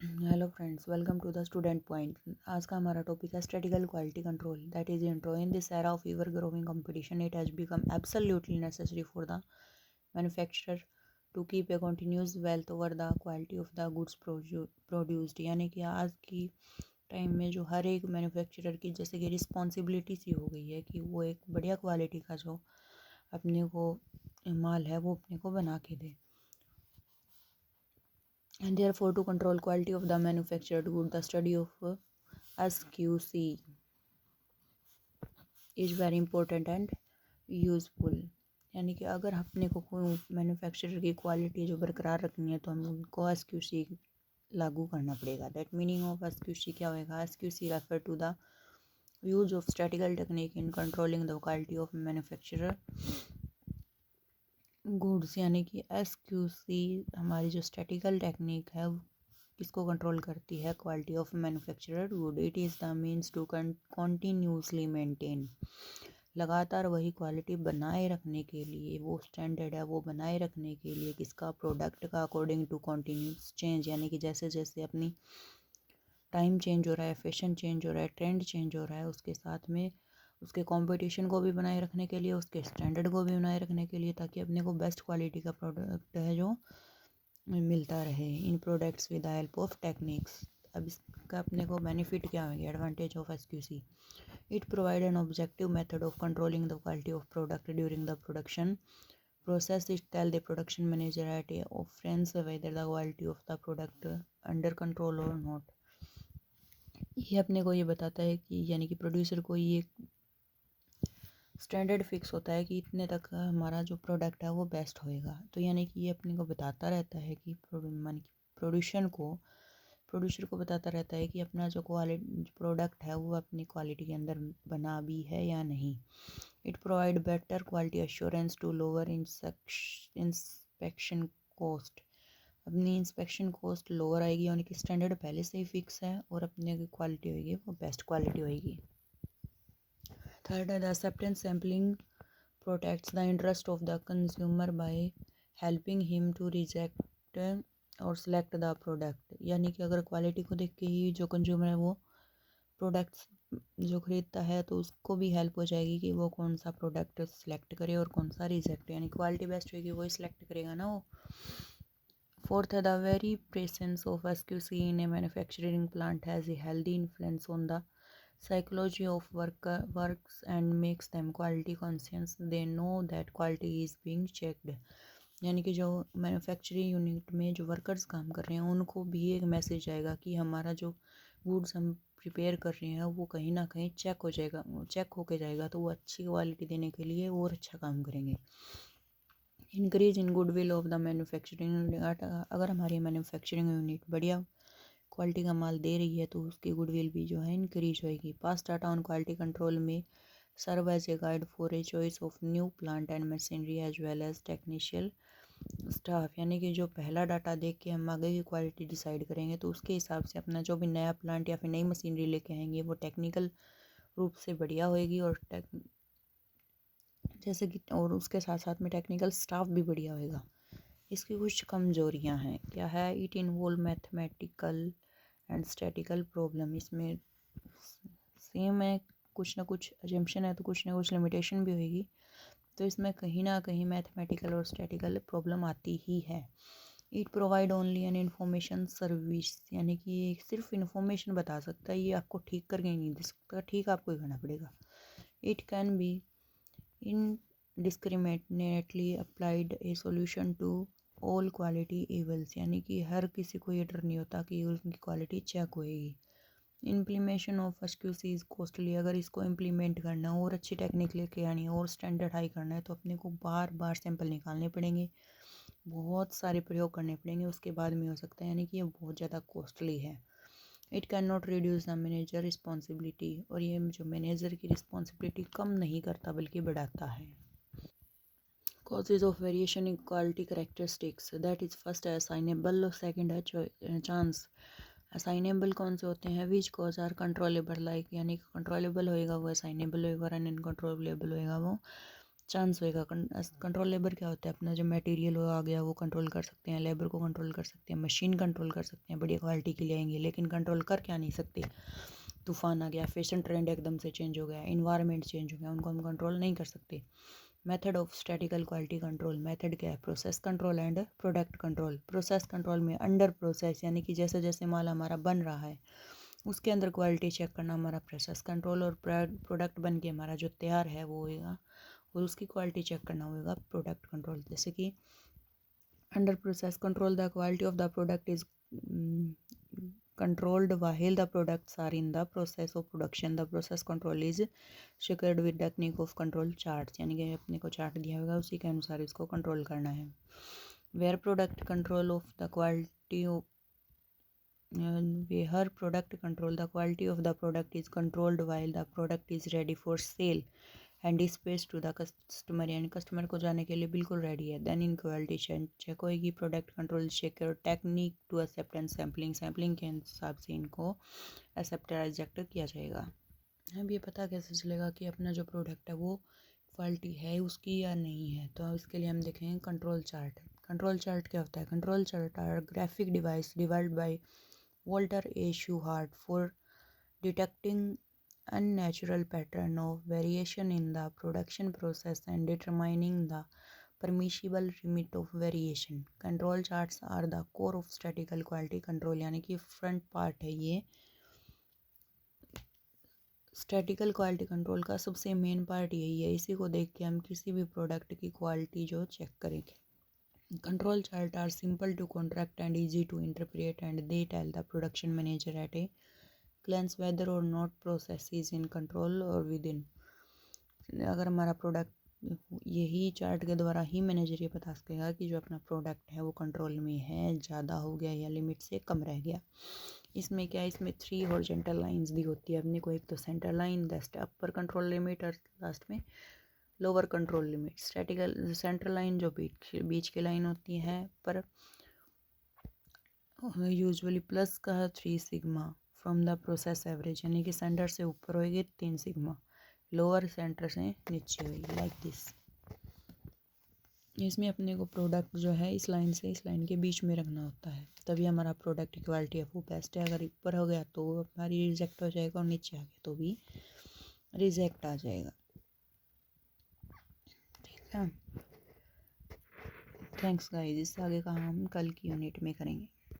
Hello friends, welcome to the student point. आज का हमारा टॉपिक है statistical quality control, that is intro. In this era of ever growing competition it has become absolutely necessary for the manufacturer to keep a continuous wealth over the quality of the goods produced. यानी कि आज की time में जो हर एक manufacturer की जैसे कि रिस्पॉन्सिबिलिटी सी हो गई है कि वो एक बढ़िया क्वालिटी का जो अपने को माल है वो अपने को बना के दे। And therefore to control quality of the manufactured good, the study of SQC is very important and useful. यानी कि अगर अपने को कोई मैन्युफैक्चरर की क्वालिटी जो बरकरार रखनी है तो हमें उनको SQC लागू करना पड़ेगा। दैट मीनिंग ऑफ SQC क्या होएगा? SQC refer to the use of statical technique in controlling the quality of manufacturer goods. यानी कि SQC हमारी जो स्टैटिकल टेक्निक है किसको कंट्रोल करती है? Quality of manufacturer good. It is the means to continuously maintain, लगातार वही क्वालिटी बनाए रखने के लिए, वो स्टैंडर्ड है वो बनाए रखने के लिए किसका? प्रोडक्ट का। अकॉर्डिंग टू कॉन्टीन्यूस चेंज, यानी कि जैसे जैसे अपनी टाइम चेंज हो रहा है, फैशन चेंज हो रहा है, ट्रेंड चेंज हो रहा है, उसके साथ में उसके कंपटीशन को भी बनाए रखने के लिए, उसके स्टैंडर्ड को भी बनाए रखने के लिए, ताकि अपने को बेस्ट क्वालिटी का प्रोडक्ट है जो मिलता रहे इन products with the help of techniques. अब इसका अपने को बेनिफिट क्या होंगे? Advantage of SQC, it provide an objective method of controlling the quality of product during the production process. It tell the production manager at a offense whether the quality of the product under control or not. ये अपने को ये बताता है कि यानी कि producer को ये स्टैंडर्ड फिक्स होता है कि इतने तक हमारा जो प्रोडक्ट है वो बेस्ट होएगा। तो यानी कि ये अपने को बताता रहता है कि प्रोड्यूसर को बताता रहता है कि अपना जो क्वालिटी प्रोडक्ट है वो अपनी क्वालिटी के अंदर बना भी है या नहीं। It provide better quality assurance to lower inspection cost. अपनी इंस्पेक्शन कॉस्ट लोअर आएगी, यानी कि स्टैंडर्ड पहले से ही फिक्स है और अपने की क्वालिटी होगी वो बेस्ट क्वालिटी होगी। थर्ड है the acceptance sampling protects the interest of the consumer by helping him to reject और सिलेक्ट द प्रोडक्ट। यानी कि अगर क्वालिटी को देख के ही जो कंज्यूमर है वो प्रोडक्ट्स जो खरीदता है तो उसको भी हेल्प हो जाएगी कि वो कौन सा प्रोडक्ट सिलेक्ट करे और कौन सा रिजेक्ट, यानी क्वालिटी बेस्ट होगी वही सिलेक्ट करेगा ना वो। फोर्थ है the very presence of SQC in A manufacturing plant has a healthy influence on the psychology of works and makes them quality conscious. They know that quality is being checked. यानी कि जो manufacturing unit में जो workers काम कर रहे हैं उनको भी एक मैसेज आएगा कि हमारा जो गुड्स हम प्रिपेयर कर रहे हैं वो कहीं ना कहीं चेक होके जाएगा, तो वो अच्छी क्वालिटी देने के लिए और अच्छा काम करेंगे। Increase in goodwill of the manufacturing unit. अगर हमारी मैन्युफैक्चरिंग यूनिट बढ़िया क्वालिटी का माल दे रही है तो उसकी गुडविल भी जो है इंक्रीज होएगी। Past data on quality control में serve as a guide for a choice of new plant and machinery as well as technical staff. यानी कि जो पहला डाटा देख के हम आगे की क्वालिटी डिसाइड करेंगे तो उसके हिसाब से अपना जो भी नया प्लांट या फिर नई मशीनरी लेके आएंगे वो टेक्निकल रूप से बढ़िया होएगी और जैसे कि और उसके साथ साथ में टेक्निकल स्टाफ भी बढ़िया होएगा। इसकी कुछ कमजोरियां हैं, क्या है? It involve mathematical and statistical problem. इसमें सेम है, कुछ ना कुछ अजम्पशन है तो कुछ ना कुछ लिमिटेशन भी होगी, तो इसमें कहीं ना कहीं मैथमेटिकल और स्टैटिकल प्रॉब्लम आती ही है। It provide only an information service, यानी कि ये सिर्फ इन्फॉर्मेशन बता सकता है, ये आपको ठीक करके नहीं दे सकता, ठीक आपको ही करना पड़ेगा। It can be indiscriminately applied a solution to all quality evils, यानी कि हर किसी को ये डर नहीं होता कि उनकी क्वालिटी चेक होएगी। Implementation of SQC is costly. अगर इसको इम्प्लीमेंट करना है और अच्छी टेक्निक लेके आनी है और स्टैंडर्ड हाई करना है तो अपने को बार बार सैंपल निकालने पड़ेंगे, बहुत सारे प्रयोग करने पड़ेंगे, उसके बाद में हो सकता है, यानी कि ये बहुत ज़्यादा कॉस्टली है। It can not reduce the manager responsibility, और ये जो मैनेजर की रिस्पॉन्सिबिलिटी कम नहीं करता बल्कि बढ़ाता है। Causes of variation in quality characteristics, that is first है assignable, second है chance। assignable कौन से होते हैं? which cause are controllable, like यानी कि controllable होएगा वो assignable होएगा और uncontrollable होएगा वो चांस होएगा। कंट्रोल लेबर क्या होता है, अपना जो मटेरियल आ गया वो कंट्रोल कर सकते हैं, लेबर को कंट्रोल कर सकते हैं, मशीन कंट्रोल कर सकते हैं, बढ़िया क्वालिटी की ले आएंगे, लेकिन कंट्रोल कर क्या नहीं सकते। तूफान आ गया, फैशन ट्रेंड एकदम से चेंज हो गया, इन्वायरमेंट चेंज हो गया, उनको हम कंट्रोल नहीं कर सकते। Method of statistical quality control, method क्या है, process control and product control. Process control में अंडर प्रोसेस यानी कि जैसे जैसे माल हमारा बन रहा है उसके अंदर क्वालिटी चेक करना हमारा प्रोसेस कंट्रोल, और प्रोडक्ट बन के हमारा जो तैयार है वो होएगा और उसकी क्वालिटी चेक करना होगा प्रोडक्ट कंट्रोल। जैसे कि under process control the quality of the product is controlled while the products are in the process of production. The process control is secured with technique of control charts, यानी कि अपने को chart दिया होगा उसी के अनुसार इसको कंट्रोल करना है। where product control of the quality of where product control the quality of the product is controlled while the product is ready for sale and dispatch to the customer, यानी customer को जाने के लिए बिल्कुल ready है। Then in quality check होएगी, product control check और technique to acceptance sampling, sampling के हिसाब से इनको एक्सेप्ट या रिजेक्ट किया जाएगा। अब ये पता कैसे चलेगा कि अपना जो प्रोडक्ट है वो क्वालिटी है उसकी या नहीं है, तो इसके लिए हम देखेंगे कंट्रोल चार्ट। कंट्रोल चार्ट क्या होता है, control chart or graphic device डिवाइड by Walter A Shewhart for detecting unnatural pattern of variation in the production process and determining the permissible limit of variation. Control charts are the core of statistical quality control, यानी कि front part है ये statistical quality control का, सबसे main part यही है। इसी को देख के हम किसी भी प्रोडक्ट की क्वालिटी जो चेक करेंगे। Control chart are simple to contract and easy to interpret and they tell the production manager at a glance whether or not process is in control or within। अगर हमारा product, यही chart के द्वारा ही manager ये बता सकेगा कि जो अपना प्रोडक्ट है वो कंट्रोल में है, ज़्यादा हो गया या लिमिट से कम रह गया। इसमें क्या है, इसमें 3 हॉरिजॉन्टल लाइंस दी होती है अपने को, एक तो centre line, that upper control limit, और लास्ट में lower control limit. Statistical centre line जो बीच की लाइन होती है पर यूजुअली प्लस का 3 sigma from the process average, यानी कि सेंटर से ऊपर होएगी 3 सिग्मा, लोअर सेंटर से नीचे होएगी, लाइक दिस। इसमें अपने को प्रोडक्ट जो है इस लाइन से इस लाइन के बीच में रखना होता है, तभी हमारा प्रोडक्ट की क्वालिटी है वो बेस्ट है। अगर ऊपर हो गया तो हमारी रिजेक्ट हो जाएगा और नीचे आ गया तो भी रिजेक्ट आ जाएगा। ठीक है, थैंक्स गाइस। इससे आगे का हम कल की यूनिट में करेंगे।